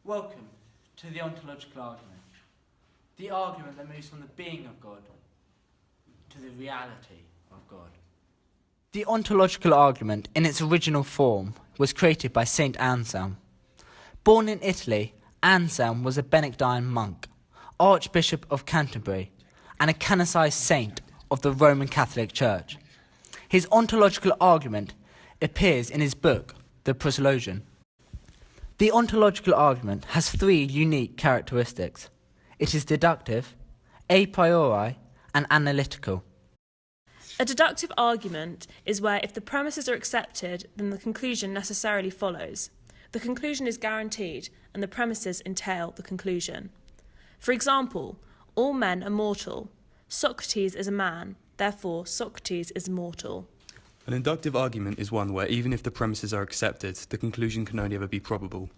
Welcome to the Ontological Argument, the argument that moves from the being of God to the reality of God. The Ontological Argument, in its original form, was created by Saint Anselm. Born in Italy, Anselm was a Benedictine monk, Archbishop of Canterbury, and a canonised saint of the Roman Catholic Church. His ontological argument appears in his book, The Proslogion. The ontological argument has three unique characteristics. It is deductive, a priori, and analytical. A deductive argument is where if the premises are accepted, then the conclusion necessarily follows. The conclusion is guaranteed, and the premises entail the conclusion. For example, all men are mortal. Socrates is a man, therefore Socrates is mortal. An inductive argument is one where even if the premises are accepted, the conclusion can only ever be probable.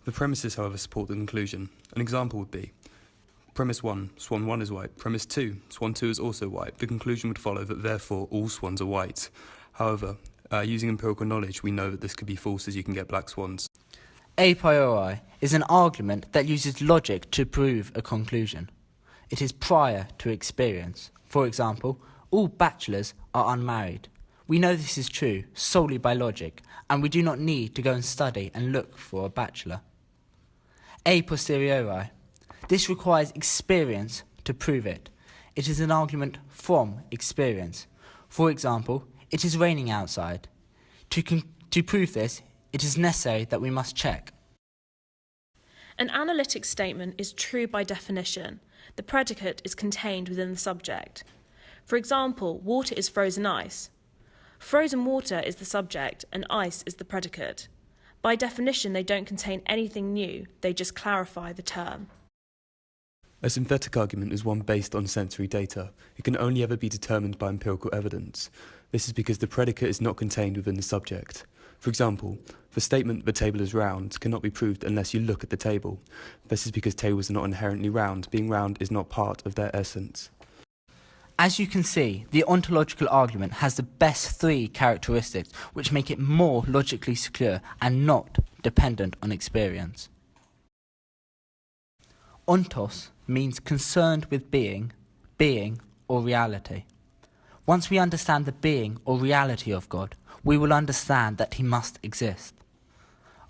The premises, however, support the conclusion. An example would be, premise 1, swan 1 is white. Premise 2, swan 2 is also white. The conclusion would follow that therefore all swans are white. However, using empirical knowledge, we know that this could be false as you can get black swans. A priori is an argument that uses logic to prove a conclusion. It is prior to experience. For example, all bachelors are unmarried. We know this is true solely by logic, and we do not need to go and study and look for a bachelor. A posteriori. This requires experience to prove it. It is an argument from experience. For example, it is raining outside. To prove this, it is necessary that we must check. An analytic statement is true by definition. The predicate is contained within the subject. For example, water is frozen ice. Frozen water is the subject and ice is the predicate. By definition, they don't contain anything new, they just clarify the term. A synthetic argument is one based on sensory data. It can only ever be determined by empirical evidence. This is because the predicate is not contained within the subject. For example, the statement the table is round cannot be proved unless you look at the table. This is because tables are not inherently round. Being round is not part of their essence. As you can see, the ontological argument has the best three characteristics which make it more logically secure and not dependent on experience. Ontos means concerned with being or reality. Once we understand the being or reality of God, we will understand that he must exist.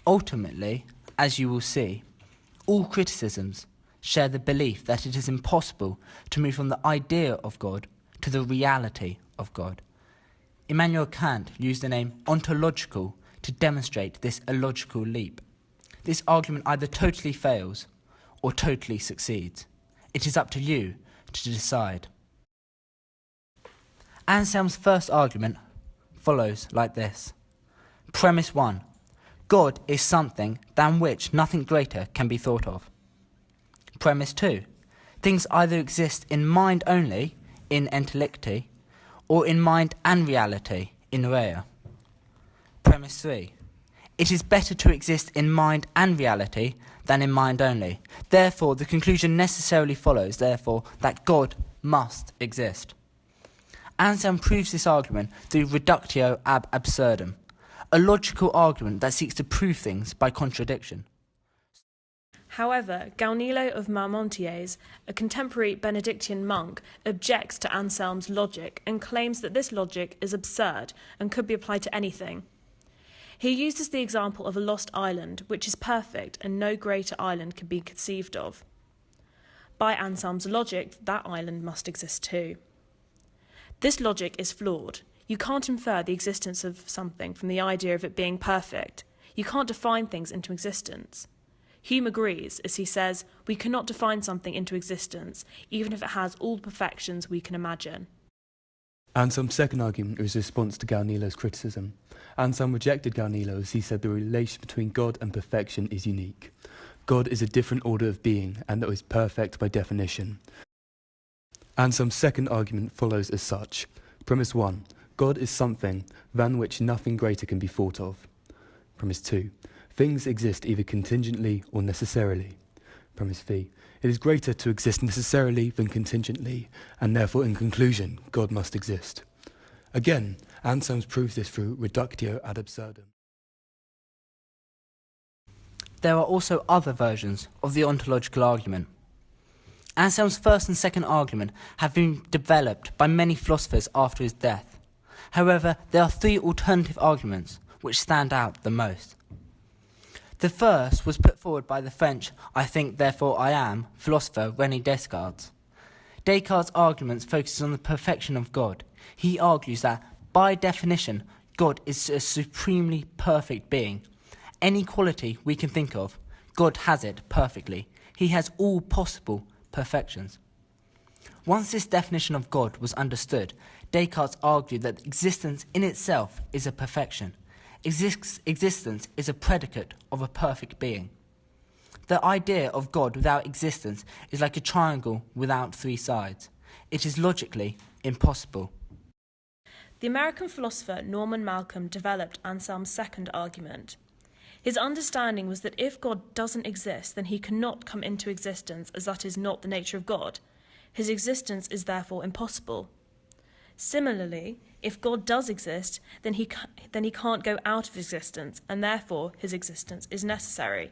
Ultimately, as you will see, all criticisms share the belief that it is impossible to move from the idea of God to the reality of God. Immanuel Kant used the name ontological to demonstrate this illogical leap. This argument either totally fails or totally succeeds. It is up to you to decide. Anselm's first argument follows like this. Premise 1. God is something than which nothing greater can be thought of. Premise 2. Things either exist in mind only, in entellecti, or in mind and reality, in rea. Premise 3. It is better to exist in mind and reality than in mind only. Therefore, the conclusion necessarily follows, therefore, that God must exist. Anselm proves this argument through reductio ab absurdum, a logical argument that seeks to prove things by contradiction. However, Gaunilo of Marmontiers, a contemporary Benedictine monk, objects to Anselm's logic and claims that this logic is absurd and could be applied to anything. He uses the example of a lost island, which is perfect and no greater island can be conceived of. By Anselm's logic, that island must exist too. This logic is flawed. You can't infer the existence of something from the idea of it being perfect. You can't define things into existence. Hume agrees, as he says, we cannot define something into existence, even if it has all the perfections we can imagine. Anselm's second argument was a response to Gaunilo's criticism. Anselm rejected Gaunilo as he said the relation between God and perfection is unique. God is a different order of being and that is perfect by definition. Anselm's second argument follows as such. Premise 1. God is something than which nothing greater can be thought of. Premise 2. Things exist either contingently or necessarily. Premise 3. It is greater to exist necessarily than contingently, and therefore in conclusion, God must exist. Again, Anselm proves this through reductio ad absurdum. there are also other versions of the ontological argument. Anselm's first and second argument have been developed by many philosophers after his death. However, there are three alternative arguments which stand out the most. The first was put forward by the French "I think, therefore I am" philosopher René Descartes. Descartes' arguments focus on the perfection of God. He argues that, by definition, God is a supremely perfect being. Any quality we can think of, God has it perfectly. He has all possible perfections. Once this definition of God was understood, Descartes argued that existence in itself is a perfection. Existence is a predicate of a perfect being. The idea of God without existence is like a triangle without three sides. It is logically impossible. The American philosopher Norman Malcolm developed Anselm's second argument. His understanding was that if God doesn't exist, then he cannot come into existence, as that is not the nature of God. His existence is therefore impossible. Similarly, if God does exist, then he can't go out of existence, and therefore his existence is necessary.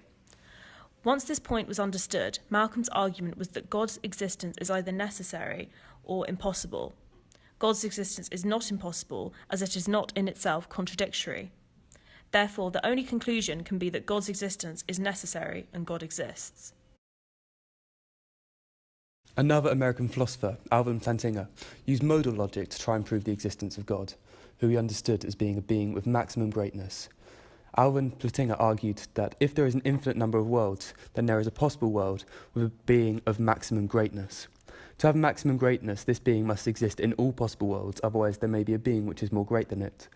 Once this point was understood, Malcolm's argument was that God's existence is either necessary or impossible. God's existence is not impossible, as it is not in itself contradictory. Therefore, the only conclusion can be that God's existence is necessary and God exists. Another American philosopher, Alvin Plantinga, used modal logic to try and prove the existence of God, who he understood as being a being with maximum greatness. Alvin Plantinga argued that if there is an infinite number of worlds, then there is a possible world with a being of maximum greatness. To have maximum greatness, this being must exist in all possible worlds, otherwise there may be a being which is more great than it.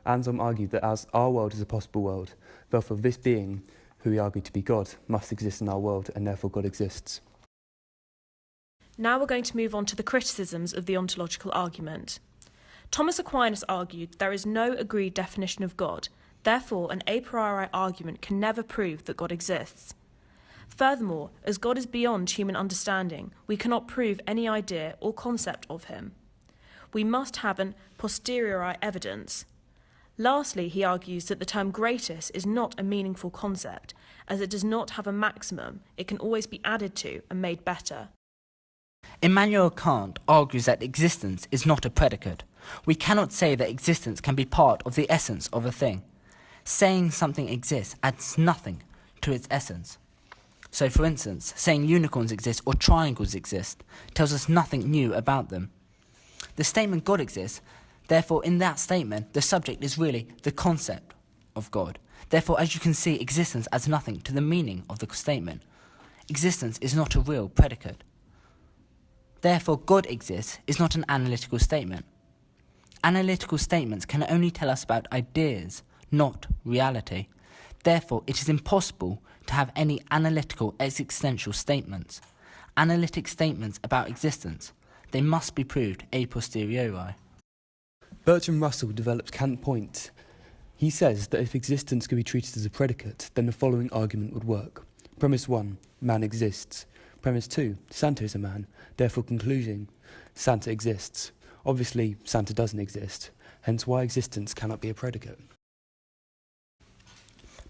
Anselm argued that as our world is a possible world, therefore this being, who he argued to be God, must exist in our world, and therefore God exists. Now we're going to move on to the criticisms of the ontological argument. Thomas Aquinas argued there is no agreed definition of God, therefore an a priori argument can never prove that God exists. Furthermore, as God is beyond human understanding, we cannot prove any idea or concept of him. We must have an posteriori evidence. Lastly, he argues that the term greatest is not a meaningful concept, as it does not have a maximum. It can always be added to and made better. Immanuel Kant argues that existence is not a predicate. We cannot say that existence can be part of the essence of a thing. Saying something exists adds nothing to its essence. So, for instance, saying unicorns exist or triangles exist tells us nothing new about them. The statement God exists, therefore in that statement the subject is really the concept of God. Therefore, as you can see, existence adds nothing to the meaning of the statement. Existence is not a real predicate. Therefore, God exists is not an analytical statement. Analytical statements can only tell us about ideas, not reality. Therefore, it is impossible to have any analytical existential statements. Analytic statements about existence, they must be proved a posteriori. Bertrand Russell develops Kant's point. He says that if existence could be treated as a predicate, then the following argument would work. Premise 1, man exists. Premise 2, Santa is a man. Therefore conclusion, Santa exists. Obviously, Santa doesn't exist, hence why existence cannot be a predicate.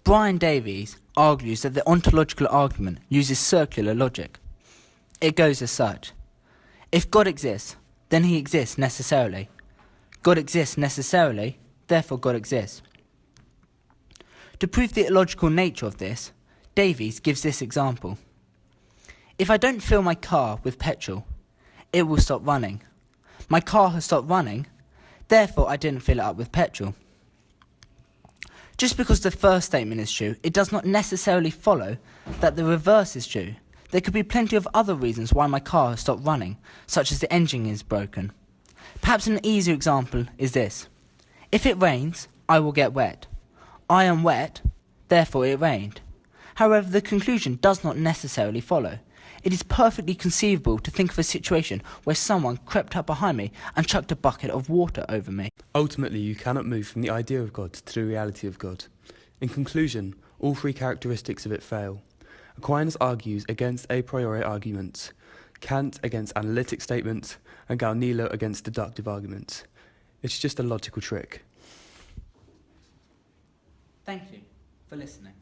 Brian Davies argues that the ontological argument uses circular logic. It goes as such. If God exists, then he exists necessarily. God exists necessarily, therefore God exists. To prove the illogical nature of this, Davies gives this example. If I don't fill my car with petrol, it will stop running. My car has stopped running, therefore I didn't fill it up with petrol. Just because the first statement is true, it does not necessarily follow that the reverse is true. There could be plenty of other reasons why my car has stopped running, such as the engine is broken. Perhaps an easier example is this. If it rains, I will get wet. I am wet, therefore it rained. However, the conclusion does not necessarily follow. It is perfectly conceivable to think of a situation where someone crept up behind me and chucked a bucket of water over me. Ultimately, you cannot move from the idea of God to the reality of God. In conclusion, all three characteristics of it fail. Aquinas argues against a priori arguments, Kant against analytic statements, and Galileo against deductive arguments. It's just a logical trick. Thank you for listening.